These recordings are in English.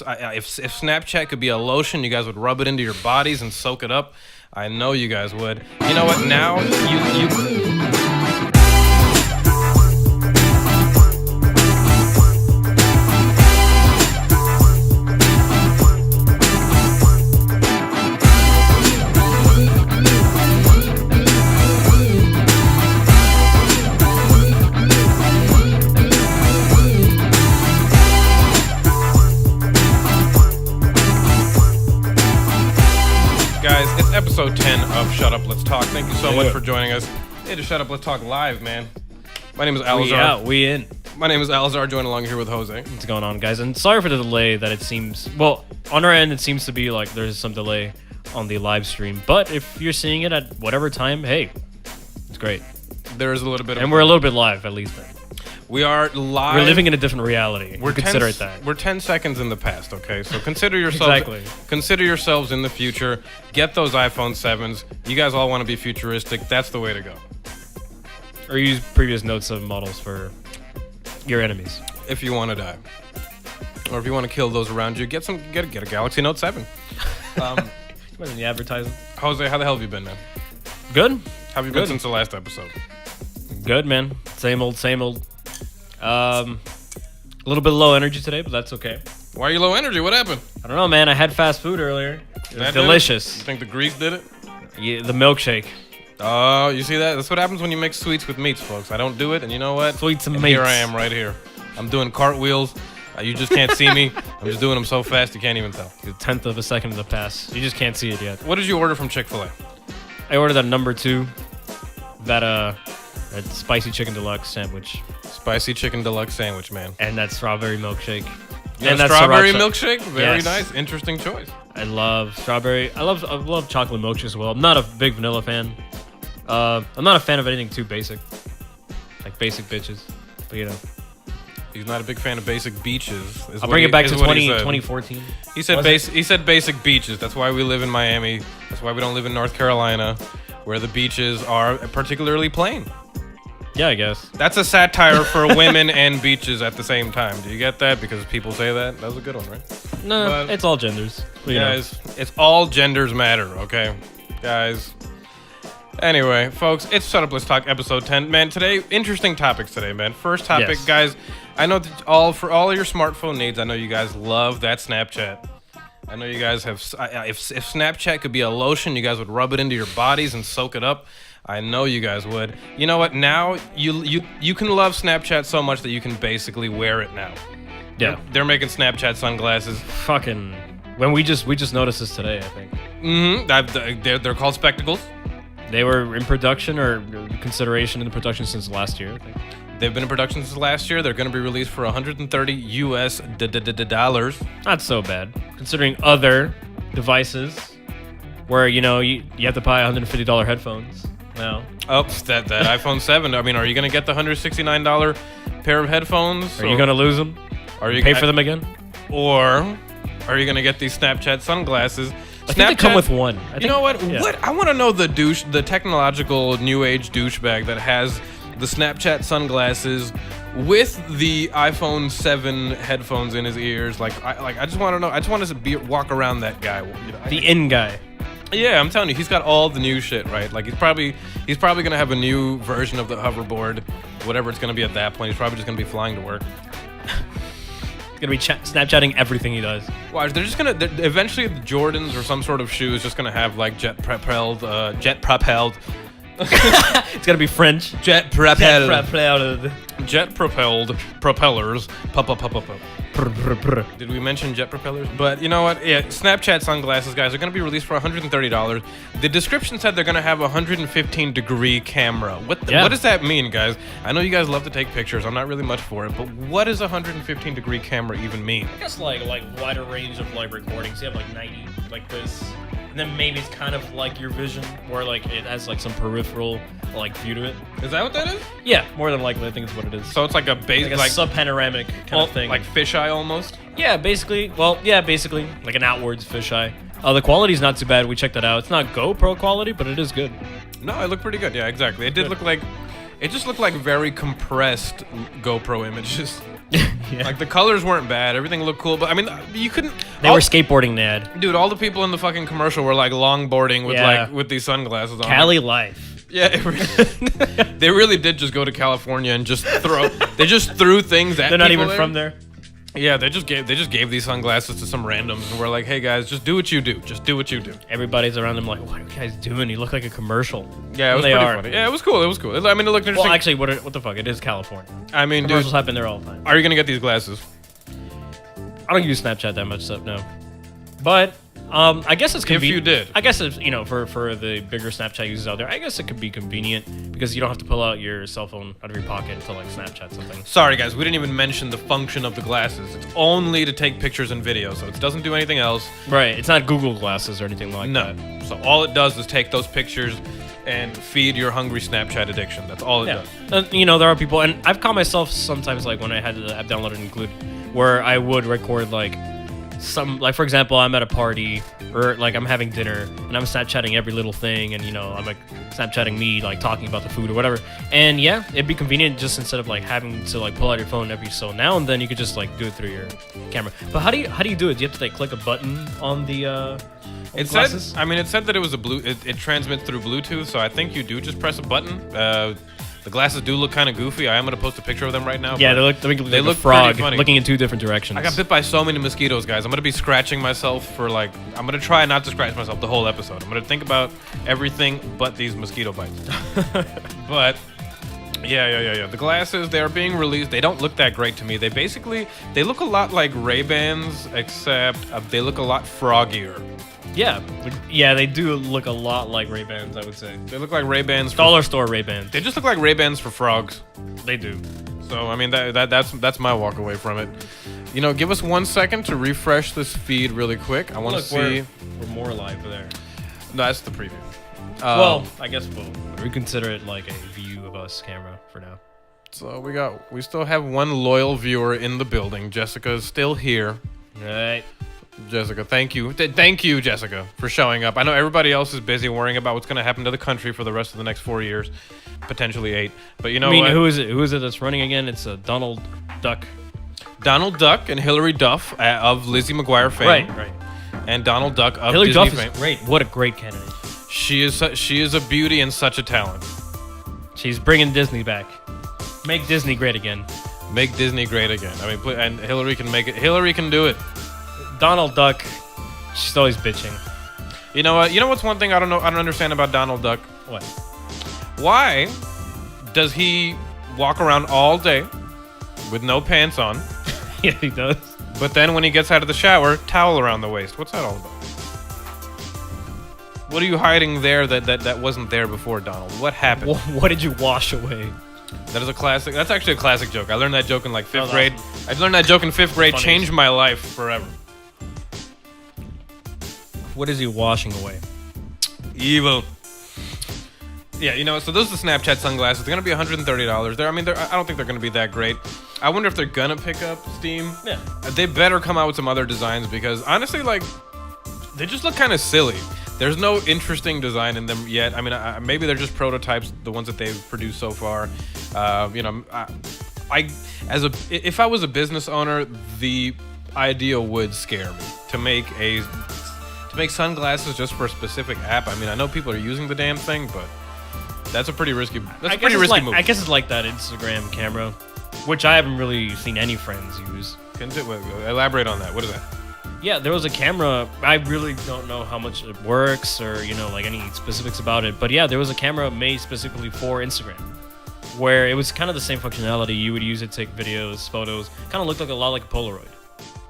If Snapchat could be a lotion, you guys would rub it into your bodies and soak it up. I know you guys would. You know what? Now you. Guys, it's episode 10 of Shut Up, Let's Talk. Thank you so much for joining us. Hey, to Shut Up, Let's Talk live, man. My name is Alazar. We in. My name is Alazar, joined along here with Jose. What's going on, guys? And sorry for the delay that it seems... Well, on our end, it seems to be like there's some delay on the live stream. But if you're seeing it at whatever time, hey, it's great. There is a little bit of... And we're a little bit live, at least. We are live. We're living in a different reality. Consider it that. We're 10 seconds in the past, okay? So consider yourselves... Exactly. Consider yourselves in the future. Get those iPhone 7s. You guys all want to be futuristic. That's the way to go. Or use previous Note 7 models for your enemies. If you want to die. Or if you want to kill those around you, get a Galaxy Note 7. Imagine the advertising. Jose, how the hell have you been, man? Good. How have you been since the last episode? Good, man. Same old, same old. A little bit low energy today, but that's okay. Why are you low energy? What happened? I don't know, man. I had fast food earlier. It was delicious. You think the grease did it? Yeah, the milkshake. Oh, you see that? That's what happens when you mix sweets with meats, folks. I don't do it, and you know what? Sweets and meats. Here I am right here. I'm doing cartwheels. You just can't see me. I'm just doing them so fast you can't even tell. A tenth of a second to pass. You just can't see it yet. What did you order from Chick-fil-A? I ordered that number 2. That spicy chicken deluxe sandwich. Spicy chicken deluxe sandwich, man. And that strawberry milkshake. And that strawberry milkshake? Very nice. Interesting choice. I love strawberry. I love chocolate milkshake as well. I'm not a big vanilla fan. I'm not a fan of anything too basic. Like basic bitches. But you know. He's not a big fan of basic beaches. I'll bring it back to 2014. He said basic beaches. That's why we live in Miami. That's why we don't live in North Carolina, where the beaches are particularly plain. Yeah, I guess. That's a satire for women and beaches at the same time. Do you get that? Because people say that. That was a good one, right? No, but it's all genders. Guys, it's all genders matter, okay? Guys. Anyway, folks, it's Shut Up, Let's Talk, episode 10. Man, today, interesting topics today, man. First topic, guys, I know that for all your smartphone needs, I know you guys love that Snapchat. I know you guys have... If Snapchat could be a lotion, you guys would rub it into your bodies and soak it up. I know you guys would. You know what? Now, you can love Snapchat so much that you can basically wear it now. Yeah. They're making Snapchat sunglasses. Fucking... When we just noticed this today, I think. Mm-hmm. They're called spectacles. They were in production or consideration in production since last year, I think. They've been in production since last year. They're going to be released for $130 US dollars. Not so bad, considering other devices where, you know, you have to buy $150 headphones now. Oh, that iPhone 7. I mean, are you going to get the $169 pair of headphones? Are you going to lose them? Are you pay for them again? Or are you going to get these Snapchat sunglasses? I think they come with one. You know what? Yeah. What I want to know the technological new age douchebag that has the Snapchat sunglasses with the iPhone 7 headphones in his ears. I just want to know. I just want to walk around that guy. You know, the in guy. Yeah, I'm telling you, he's got all the new shit, right? Like he's probably gonna have a new version of the hoverboard, whatever it's gonna be at that point. He's probably just gonna be flying to work. Gonna be Snapchatting everything he does. Watch, eventually the Jordans or some sort of shoe is just gonna have like jet propelled. It's gonna be French. Jet propelled propellers. Did we mention jet propellers? But you know what? Yeah, Snapchat sunglasses, guys, are going to be released for $130. The description said they're going to have a 115-degree camera. What does that mean, guys? I know you guys love to take pictures. I'm not really much for it, but what does a 115-degree camera even mean? I guess like wider range of like recordings. You have like 90 like this. And then maybe it's kind of like your vision, where like it has like some peripheral like view to it. Is that what that is? Yeah, more than likely, I think it's what it is. So it's like a basic, like a sub-panoramic kind of thing, like fisheye almost. Yeah, basically. Well, yeah, basically like an outwards fisheye. The quality's not too bad. We checked that out. It's not GoPro quality, but it is good. No, it looked pretty good. Yeah, exactly. It did look like, it just looked like very compressed GoPro images. Yeah. Like the colors weren't bad, everything looked cool, but I mean, you couldn't. They were skateboarding, Nad. Dude, all the people in the fucking commercial were like longboarding with with these sunglasses on. Cali life. Yeah, they really did just go to California and just throw. They just threw things at. They're not people even from there. Yeah, they just gave these sunglasses to some randoms and we're like, hey guys, just do what you do. Just do what you do. Everybody's around them like, what are you guys doing? You look like a commercial. Yeah, it was pretty funny. Yeah, it was cool. It was cool. I mean, it looked interesting. Well, actually, what the fuck? It is California. I mean, commercials happen there all the time. Are you gonna get these glasses? I don't use Snapchat that much stuff, no. But I guess it's convenient. If you did. I guess it's, for the bigger Snapchat users out there, I guess it could be convenient because you don't have to pull out your cell phone out of your pocket to like Snapchat something. Sorry guys, we didn't even mention the function of the glasses. It's only to take pictures and videos, so it doesn't do anything else. Right, it's not Google glasses or anything like that. No. So all it does is take those pictures and feed your hungry Snapchat addiction. That's all it does. There are people, and I've caught myself sometimes like when I had the app downloaded and include, where I would record like for example, I'm at a party or like I'm having dinner and I'm Snapchatting every little thing, and I'm like Snapchatting me like talking about the food or whatever. And yeah, it'd be convenient just instead of like having to like pull out your phone every so now and then, you could just like do it through your camera. But how do you do it? Do you have to like click a button on the it said that it was it transmits through Bluetooth, so I think you do just press a button. The glasses do look kind of goofy. I am going to post a picture of them right now. Yeah, they look like a frog looking in two different directions. I got bit by so many mosquitoes, guys. I'm going to be scratching myself for like... I'm going to try not to scratch myself the whole episode. I'm going to think about everything but these mosquito bites. But... Yeah. The glasses, they are being released. They don't look that great to me. They look a lot like Ray-Bans, except they look a lot froggier. Yeah, they do look a lot like Ray-Bans, I would say. They look like Ray-Bans. Dollar store Ray-Bans. They just look like Ray-Bans for frogs. They do. So, I mean, that's my walk away from it. Give us 1 second to refresh this feed really quick. I want to see... We're more live there. No, that's the preview. Well, I guess we'll reconsider it like a view of us camera for now. So we still have one loyal viewer in the building. Jessica is still here. All right. Jessica, thank you. Thank you, Jessica, for showing up. I know everybody else is busy worrying about what's going to happen to the country for the rest of the next 4 years, potentially 8. But what? Who is it? Who is it that's running again? It's Donald Duck. Donald Duck and Hillary Duff of Lizzie McGuire fame. Right. And Donald Duck of Hillary Disney Duff fame. is great. What a great candidate. She is a beauty and such a talent. She's bringing Disney back. Make Disney great again. Make Disney great again. I mean, and Hillary can make it. Hillary can do it. Donald Duck, she's always bitching. You know what? You know what's one thing I don't understand about Donald Duck? What? Why does he walk around all day with no pants on? Yeah, he does. But then when he gets out of the shower, towel around the waist. What's that all about? What are you hiding there that wasn't there before, Donald? What happened? What did you wash away? That is a classic. That's actually a classic joke. I learned that joke in like 5th grade. I learned that joke in 5th grade. Funny. Changed my life forever. What is he washing away? Evil. Yeah, so those are the Snapchat sunglasses. They're gonna be $130. I don't think they're gonna be that great. I wonder if they're gonna pick up steam. Yeah. They better come out with some other designs because honestly, like, they just look kind of silly. There's no interesting design in them yet. I mean, maybe they're just prototypes, the ones that they've produced so far. If I was a business owner, the idea would scare me to make sunglasses just for a specific app. I mean, I know people are using the damn thing, but that's a pretty risky. That's a pretty risky move. I guess it's like that Instagram camera, which I haven't really seen any friends use. Elaborate on that. What is that? Yeah, there was a camera. I really don't know how much it works or, like any specifics about it. But yeah, there was a camera made specifically for Instagram where it was kind of the same functionality. You would use it to take videos, photos. Kind of looked like a lot like a Polaroid.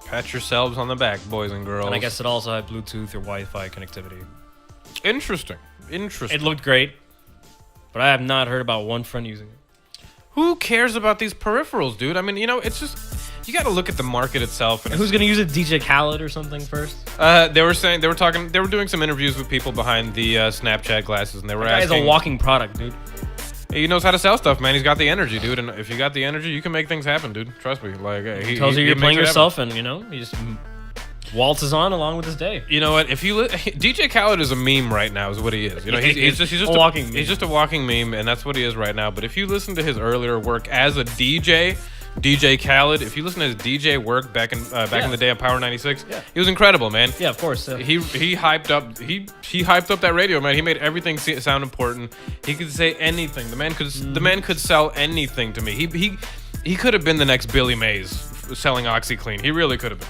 Pat yourselves on the back, boys and girls. And I guess it also had Bluetooth or Wi-Fi connectivity. Interesting. It looked great, but I have not heard about one friend using it. Who cares about these peripherals, dude? I mean, it's just... You got to look at the market itself. And who's going to use it? DJ Khaled or something first? They were doing some interviews with people behind the Snapchat glasses, and they were asking. That guy's a walking product, dude. He knows how to sell stuff, man. He's got the energy, dude. And if you got the energy, you can make things happen, dude. Trust me. Like he tells you you're playing yourself, and he just waltzes on along with his day. You know what? If you DJ Khaled is a meme right now, is what he is. He's just a walking meme. He's just a walking meme, and that's what he is right now. But if you listen to his earlier work as a DJ. DJ Khaled. If you listen to his DJ work back in the day of Power 96, he was incredible, man. Yeah, of course. He hyped up that radio, man. He made everything sound important. He could say anything. The man could sell anything to me. He could have been the next Billy Mays selling OxyClean. He really could have been.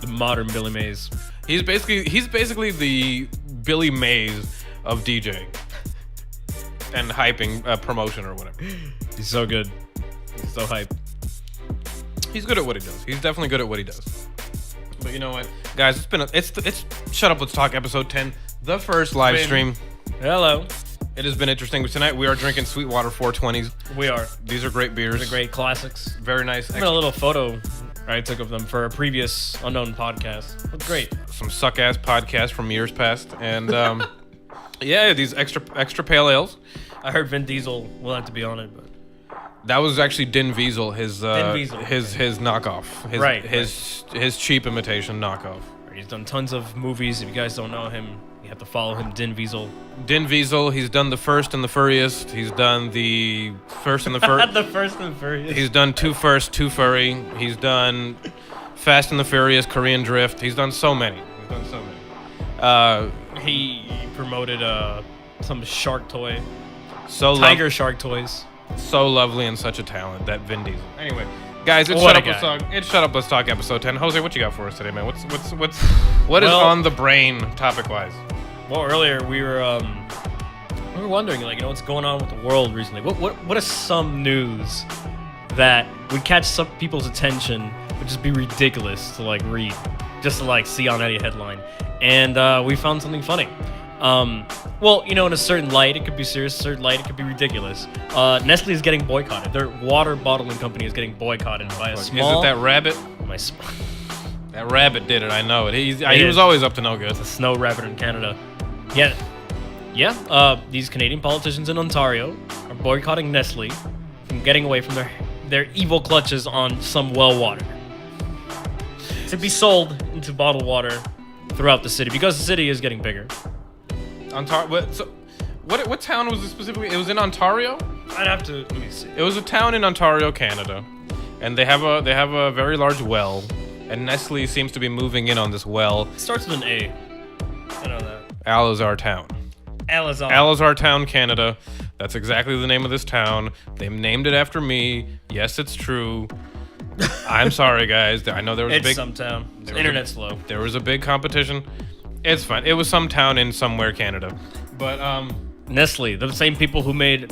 The modern Billy Mays. He's basically the Billy Mays of DJing and hyping promotion or whatever. He's so good. He's so hype. He's good at what he does. He's definitely good at what he does. But you know what, guys? It's Shut Up, Let's Talk, episode 10, the first live stream. Hello. It has been interesting. Tonight we are drinking Sweetwater 420s. We are. These are great beers. They're great classics. Very nice. I got a little photo I took of them for a previous unknown podcast. Look great. Some suck-ass podcasts from years past. And yeah, these extra pale ales. I heard Vin Diesel will have to be on it, but that was actually Vin Diesel, his knockoff. His cheap imitation knockoff. He's done tons of movies. If you guys don't know him, you have to follow him, Vin Diesel. Vin Diesel, he's done The First and the Furriest. He's done The First and the Furriest. The First and the Furriest. He's done Too First, Too Furry. He's done Fast and the Furious, Korean Drift. He's done so many. He promoted some shark toy. Tiger shark toys. So lovely and such a talent, that Vin Diesel. Anyway, guys, it's Shut Up, Let's Talk, episode 10. Jose, what you got for us today, man? What is on the brain, topic-wise? Well, earlier we were wondering, what's going on with the world recently? What is some news that would catch some people's attention, would just be ridiculous to read, just to see on any headline? And we found something funny. Well, in a certain light, it could be serious. A certain light, it could be ridiculous. Nestle is getting boycotted. Their water bottling company is getting boycotted by a small... Is it that rabbit? That rabbit did it. I know it. He was always up to no good. It's a snow rabbit in Canada. These Canadian politicians in Ontario are boycotting Nestle from getting away from their evil clutches on some well water to be sold into bottled water throughout the city because the city is getting bigger. What town was it specifically? It was in Ontario? I'd have to let me see. It was a town in Ontario, Canada, and they have a very large well, and Nestle seems to be moving in on this well. It starts with an A. I know that. Alizar Town. Alizar Town, Canada. That's exactly the name of this town. They named it after me. Yes, it's true. I'm sorry, guys. I know there was some town. The internet's slow. There was a big competition. It's fine. It was some town in somewhere Canada. But Nestle, the same people who made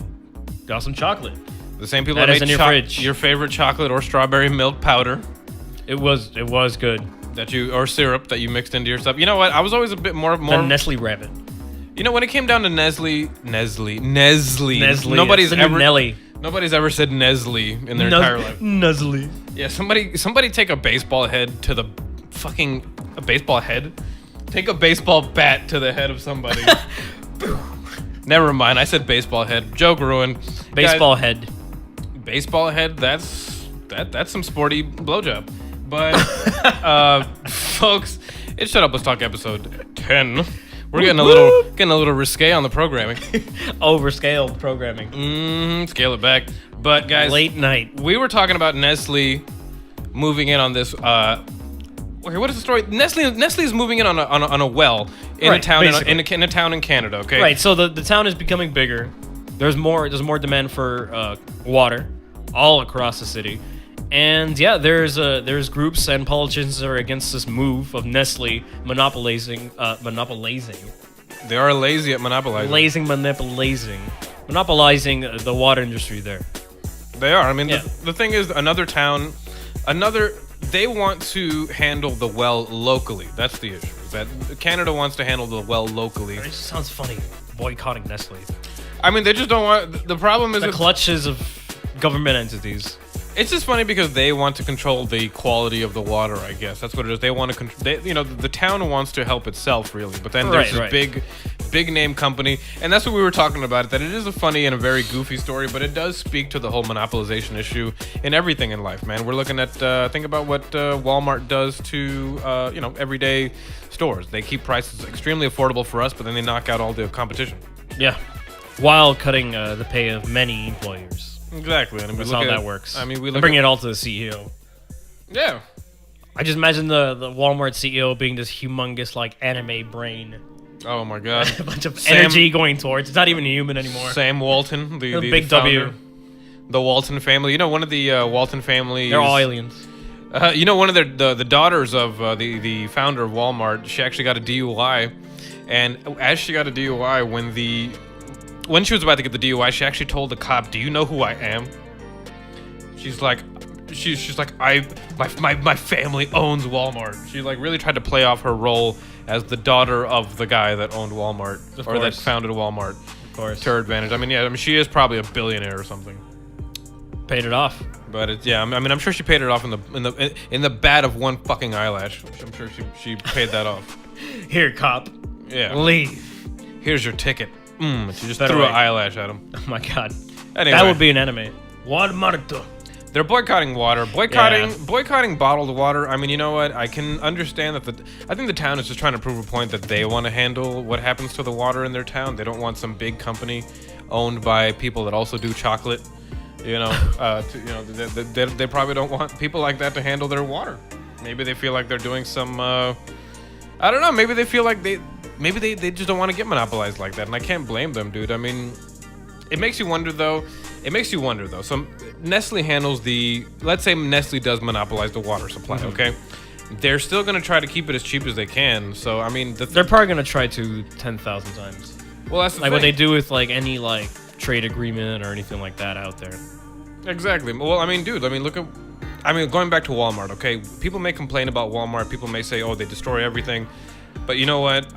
awesome chocolate. The same people that made your favorite chocolate or strawberry milk powder. It was good. Or syrup that you mixed into your stuff. You know what? I was always a bit more the Nestle rabbit. When it came down to Nestle. Nobody's ever said Nestle in their entire life. Nestle. Yeah, somebody take a baseball head to the fucking baseball head. Take a baseball bat to the head of somebody. Never mind. I said baseball head. Joke ruined. Baseball head. Baseball head. That's some sporty blowjob. But folks, it's Shut Up, Let's Talk, episode 10. We're getting a little risque on the programming. Overscaled programming. Scale it back. But guys, late night. We were talking about Nestle moving in on this. Okay, what is the story? Nestle is moving in on a well in a town in a town in Canada. Okay. Right. So the town is becoming bigger. There's more demand for water all across the city, and there's groups and politicians that are against this move of Nestle monopolizing. They are lazy at monopolizing. Monopolizing the water industry there. They are. I mean, the thing is, they want to handle the well locally. That's the issue. That Canada wants to handle the well locally. It just sounds funny, boycotting Nestle. I mean, they just don't want... The problem is... The clutches of government entities. It's just funny because they want to control the quality of the water, I guess. That's what it is. They want to control... the town wants to help itself, really. But then there's this big name company. And that's what we were talking about, that it is a funny and a very goofy story, but it does speak to the whole monopolization issue in everything in life, man. We're looking at... think about what Walmart does to, everyday stores. They keep prices extremely affordable for us, but then they knock out all the competition. Yeah. While cutting the pay of many employers. Exactly. And That's how that works. I mean, we bring it all to the CEO. Yeah. I just imagine the Walmart CEO being this humongous like anime brain. Oh my god. A bunch of energy going towards. It's not even human anymore. Sam Walton, the big founder, W. The Walton family. You know, one of the Walton families. They're all aliens. You know, one of the daughters of the founder of Walmart. She actually got a DUI, and as she got a DUI, when she was about to get the DUI, she actually told the cop, "Do you know who I am?" She's like, my family owns Walmart. She like really tried to play off her role as the daughter of the guy that owned Walmart that founded Walmart. Of course. To her advantage. I mean, she is probably a billionaire or something. Paid it off. But it's I'm sure she paid it off in the bat of one fucking eyelash. I'm sure she paid that off. Here, cop. Yeah. Leave. Here's your ticket. She just threw an eyelash at him. Oh my god. Anyway, that would be an anime. Walmart. They're boycotting water. Boycotting bottled water. I mean, you know what? I can understand that I think the town is just trying to prove a point that they want to handle what happens to the water in their town. They don't want some big company owned by people that also do chocolate. They probably don't want people like that to handle their water. Maybe they feel like they're doing some. I don't know. Maybe they feel like they just don't want to get monopolized like that, and I can't blame them, dude. I mean, it makes you wonder though. So Nestle handles let's say Nestle does monopolize the water supply, okay? They're still going to try to keep it as cheap as they can. So, I mean... They're probably going to try to 10,000 times. Well, that's the like thing. What they do with, like, any, like, trade agreement or anything like that out there. Exactly. Well, I mean, dude, look at... going back to Walmart, okay? People may complain about Walmart. People may say, oh, they destroy everything. But you know what?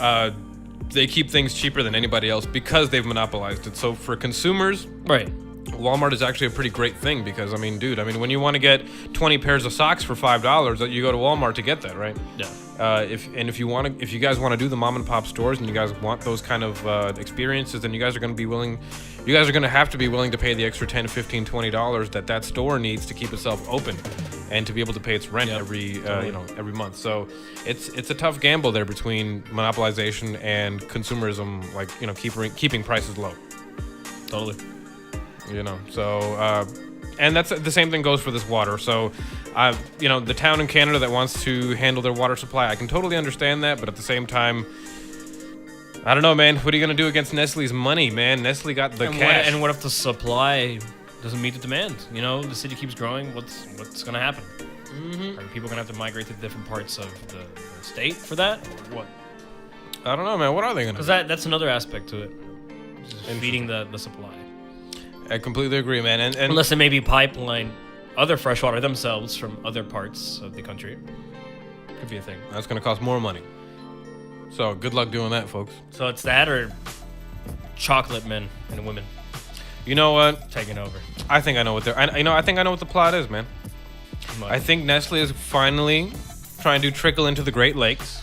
They keep things cheaper than anybody else because they've monopolized it. So, for consumers... Right. Walmart is actually a pretty great thing because, when you want to get 20 pairs of socks for $5, you go to Walmart to get that, right? Yeah. If you guys want to do the mom and pop stores and you guys want those kind of experiences, then you guys are going to have to be willing to pay the extra $10, $15, $20 that store needs to keep itself open and to be able to pay its rent every month. So it's a tough gamble there between monopolization and consumerism, keeping prices low. Totally. And that's the same thing goes for this water. So, the town in Canada that wants to handle their water supply, I can totally understand that. But at the same time, I don't know, man. What are you going to do against Nestle's money, man? Nestle got the cash. What if the supply doesn't meet the demand? The city keeps growing. What's going to happen? Mm-hmm. Are people going to have to migrate to different parts of the state for that? Or what? I don't know, man. What are they going to do? Because that's another aspect to it. Just feeding the supply. I completely agree, man. And unless they maybe pipeline other freshwater themselves from other parts of the country. Could be a thing. That's going to cost more money. So good luck doing that, folks. So it's that or chocolate men and women. You know what? Taking over. I think I know what I think I know what the plot is, man. I think Nestle is finally trying to trickle into the Great Lakes.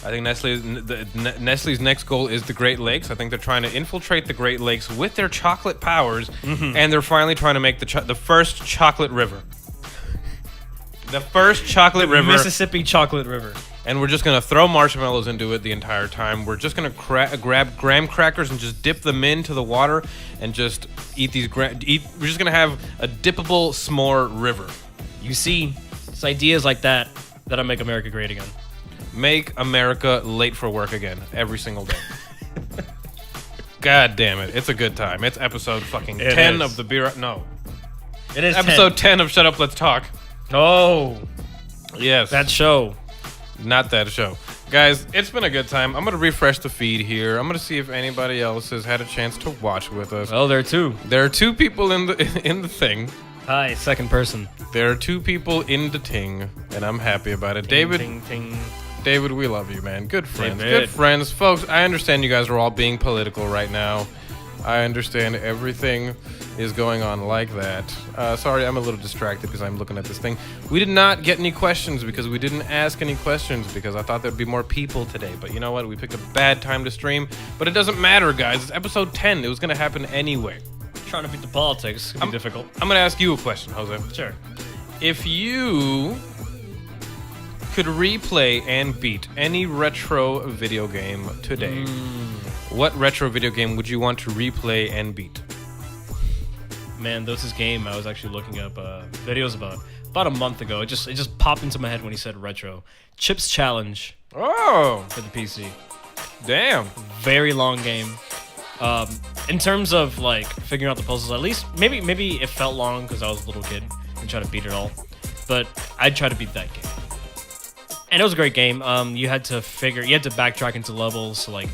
I think Nestle's next goal is the Great Lakes. I think they're trying to infiltrate the Great Lakes with their chocolate powers, and they're finally trying to make the first chocolate river. The first chocolate river. Mississippi Chocolate River. And we're just going to throw marshmallows into it the entire time. We're just going to grab graham crackers and just dip them into the water and just eat these. We're just going to have a dippable s'more river. You see, it's ideas like that that'll make America great again. Make America late for work again every single day. God damn it. It's a good time. It's episode fucking 10 of the beer. No. It is episode 10 of Shut Up, Let's Talk. Oh. Yes. That show. Not that show. Guys, it's been a good time. I'm going to refresh the feed here. I'm going to see if anybody else has had a chance to watch with us. Oh, there are two. There are two people in the thing. Hi, second person. There are two people in the ting, and I'm happy about it. Ting, ting. David, we love you, man. Good friends. David. Good friends. Folks, I understand you guys are all being political right now. I understand everything is going on like that. Sorry, I'm a little distracted because I'm looking at this thing. We did not get any questions because we didn't ask any questions because I thought there'd be more people today. But you know what? We picked a bad time to stream. But it doesn't matter, guys. It's episode 10. It was going to happen anyway. Trying to beat the politics could be difficult. I'm going to ask you a question, Jose. Sure. If you could replay and beat any retro video game today, what retro video game would you want to replay and beat? Man, there was this game I was actually looking up videos about a month ago. It just popped into my head when he said retro. Chips Challenge Oh, for the PC. damn. Very long game. In terms of like figuring out the puzzles, at least maybe it felt long because I was a little kid and trying to beat it all. But I'd try to beat that game. And it was a great game. You had to backtrack into levels to like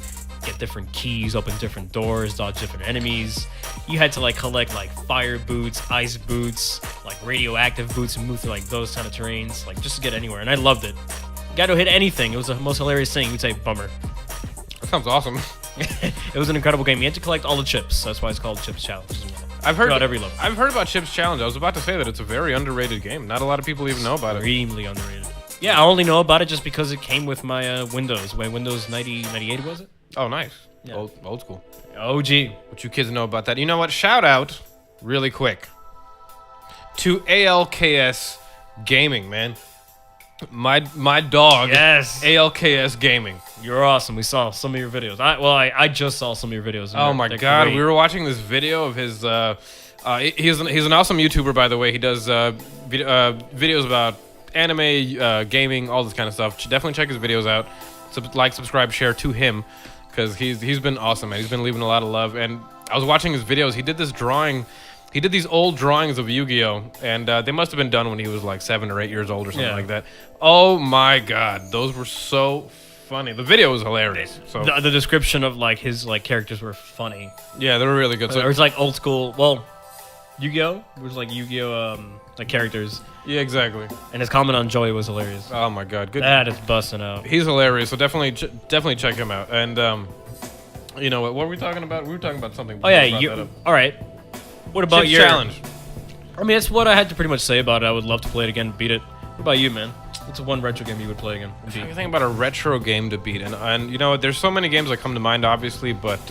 get different keys, open different doors, dodge different enemies. You had to like collect like fire boots, ice boots, like radioactive boots, and move through like those kind of terrains, like just to get anywhere. And I loved it. You got to hit anything. It was the most hilarious thing. You'd say bummer. That sounds awesome. It was an incredible game. You had to collect all the chips. That's why it's called Chips Challenge as well. I've heard Throughout every level. I've heard about Chips Challenge. I was about to say that it's a very underrated game. Not a lot of people even know about it. Extremely underrated. Yeah, I only know about it just because it came with my Windows. When Windows 90, 98 was it? Oh, nice. Yeah. Old school. OG. What you kids know about that? You know what? Shout out, really quick, to ALKS Gaming, man. My dog. Yes. ALKS Gaming. You're awesome. We saw some of your videos. I just saw some of your videos. Oh my god, we were watching this video of his. He's an awesome YouTuber, by the way. He does videos about anime, gaming, all this kind of stuff. Definitely check his videos out. Like, subscribe, share to him, because he's been awesome, man. He's been leaving a lot of love. And I was watching his videos. He did this drawing. He did these old drawings of Yu-Gi-Oh! And they must have been done when he was like 7 or 8 years old or something like that. Oh my god, those were so funny. The video was hilarious. So the description of like his like characters were funny. yeah, they were really good. So It was like old school. Well, Yu-Gi-Oh! It was like Yu-Gi-Oh! Like characters. yeah, exactly. And his comment on Joey was hilarious. Oh my god, good. That is busting out. He's hilarious. So definitely check him out. And you know what were we talking about? We were talking about something. Oh yeah, before I brought that up. all right. What about Chips your challenge? I mean, that's what I had to pretty much say about it. I would love to play it again, beat it. What about you, man? What's one retro game you would play again? And beat? I think about a retro game to beat, and you know what? There's so many games that come to mind, obviously, but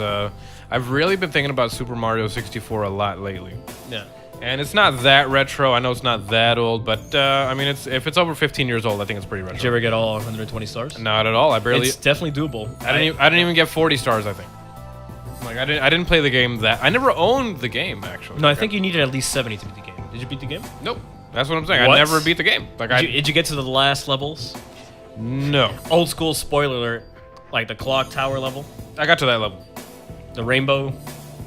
I've really been thinking about Super Mario 64 a lot lately. Yeah. And it's not that retro. I know it's not that old, but I mean, if it's over 15 years old, I think it's pretty retro. Did you ever get all 120 stars? Not at all. I barely. It's definitely doable. I didn't even get 40 stars. I think. Like I didn't play the game that. I never owned the game actually. No, I think you needed at least 70 to beat the game. Did you beat the game? Nope. That's what I'm saying. What? I never beat the game. Like Did you get to the last levels? No. Old school spoiler alert, like the clock tower level, I got to that level. the rainbow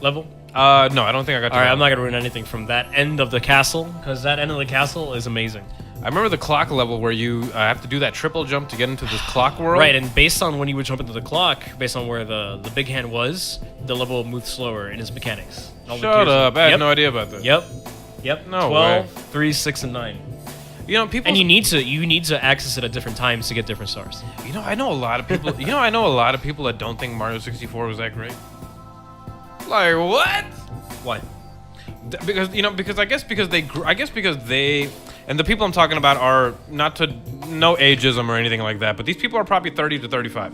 level. No, I don't think I got to All right, that I'm not gonna ruin anything from that end of the castle because that end of the castle is amazing. I remember the clock level where you have to do that triple jump to get into this clock world. Right, and based on when you would jump into the clock, based on where the big hand was, the level would move slower in its mechanics. All the Shut gears- up. I had Yep. no idea about that. Yep. No 12, way. 3, 6, and 9. You know, people. And you need to access it at different times to get different stars. You know, I know a lot of people. I know a lot of people that don't think Mario 64 was that great. Like what? Why? Because because they and the people I'm talking about are not to no ageism or anything like that, but these people are probably 30 to 35,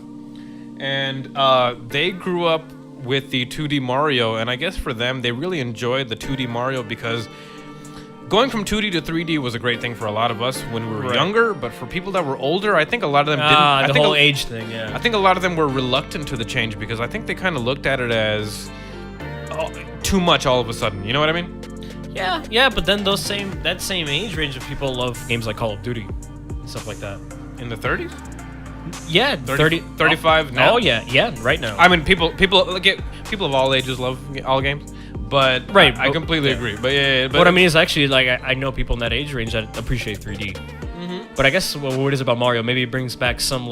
and they grew up with the 2D Mario, and I guess for them they really enjoyed the 2D Mario because going from 2D to 3D was a great thing for a lot of us when we were Right. younger, but for people that were older, I think a lot of them didn't. The whole age thing, yeah. I think a lot of them were reluctant to the change because I think they kind of looked at it as too much all of a sudden. You know what I mean? Yeah, but then that same age range of people love games like Call of Duty and stuff like that. In the 30s? Yeah, 30, 35 now? Oh yeah, right now. I mean, people of all ages love all games, but Right, I but- completely yeah. agree. But yeah, but What I mean is actually like I know people in that age range that appreciate 3D. But I guess what it is about Mario, maybe it brings back some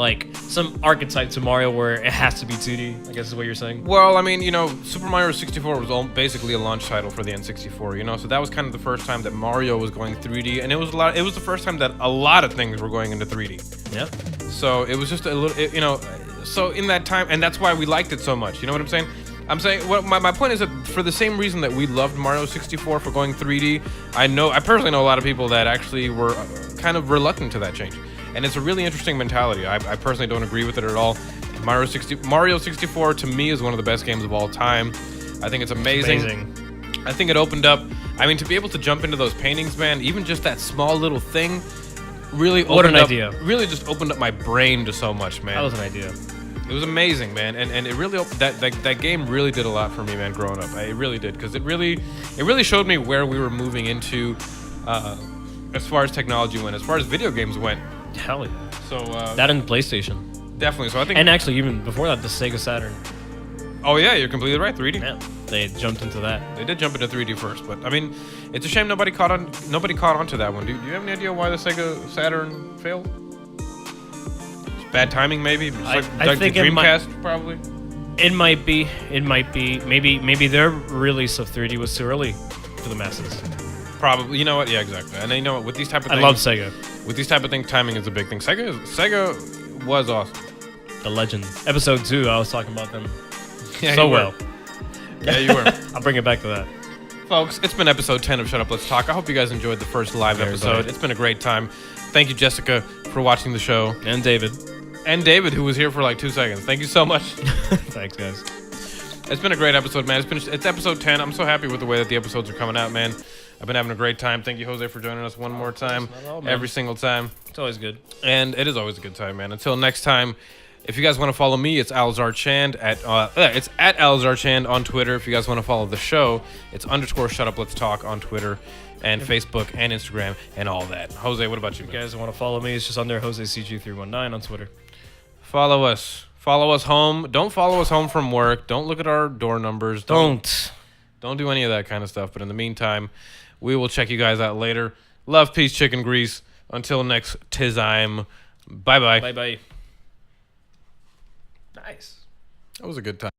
archetype to Mario where it has to be 2D. I guess is what you're saying. Well, I mean, Super Mario 64 was basically a launch title for the N64. So that was kind of the first time that Mario was going 3D, and it was the first time that a lot of things were going into 3D. Yeah. So it was just a little, so in that time, and that's why we liked it so much. You know what I'm saying? I'm saying, my point is that for the same reason that we loved Mario 64 for going 3D, I personally know a lot of people that actually were kind of reluctant to that change. And it's a really interesting mentality. I personally don't agree with it at all. Mario 64 to me is one of the best games of all time. I think it's amazing. I think it opened up, to be able to jump into those paintings, man, even just that small little thing really What an opened up, idea. really just opened up my brain to so much, man. That was an idea. It was amazing, man, and it really that game really did a lot for me, man. Growing up, it really did, because it really showed me where we were moving into, as far as technology went, as far as video games went. Hell yeah. So that and PlayStation. Definitely. So I think, and actually even before that, the Sega Saturn. Oh yeah, you're completely right. 3D. Yeah, they jumped into that. They did jump into 3D first, but I mean, it's a shame nobody caught on to that one. Do you have any idea why the Sega Saturn failed? Bad timing, maybe. I think the Dreamcast, probably. It might be. Maybe their release of 3D was too early for the masses. Probably. You know what? Yeah, exactly. And you know what? With these type of things, I love Sega. With these type of things, timing is a big thing. Sega was awesome. The legend. Episode 2, I was talking about them yeah, so well. Yeah, you were. I'll bring it back to that. Folks, it's been episode 10 of Shut Up, Let's Talk. I hope you guys enjoyed the first live episode. It's been a great time. Thank you, Jessica, for watching the show. And David. And David, who was here for like 2 seconds. Thank you so much. Thanks, guys. It's been a great episode, man. It's episode 10. I'm so happy with the way that the episodes are coming out, man. I've been having a great time. Thank you, Jose, for joining us one more time. Every single time. It's always good. And it is always a good time, man. Until next time, if you guys want to follow me, it's Alzarchand it's at Alzarchand on Twitter. If you guys want to follow the show, it's _ Shut Up Let's Talk on Twitter and Facebook and Instagram and all that. Jose, what about you, man? If you guys want to follow me, it's just under JoseCG319 on Twitter. Follow us. Follow us home. Don't follow us home from work. Don't look at our door numbers. Don't do any of that kind of stuff. But in the meantime, we will check you guys out later. Love, peace, chicken grease. Until next time. Bye-bye. Bye-bye. Nice. That was a good time.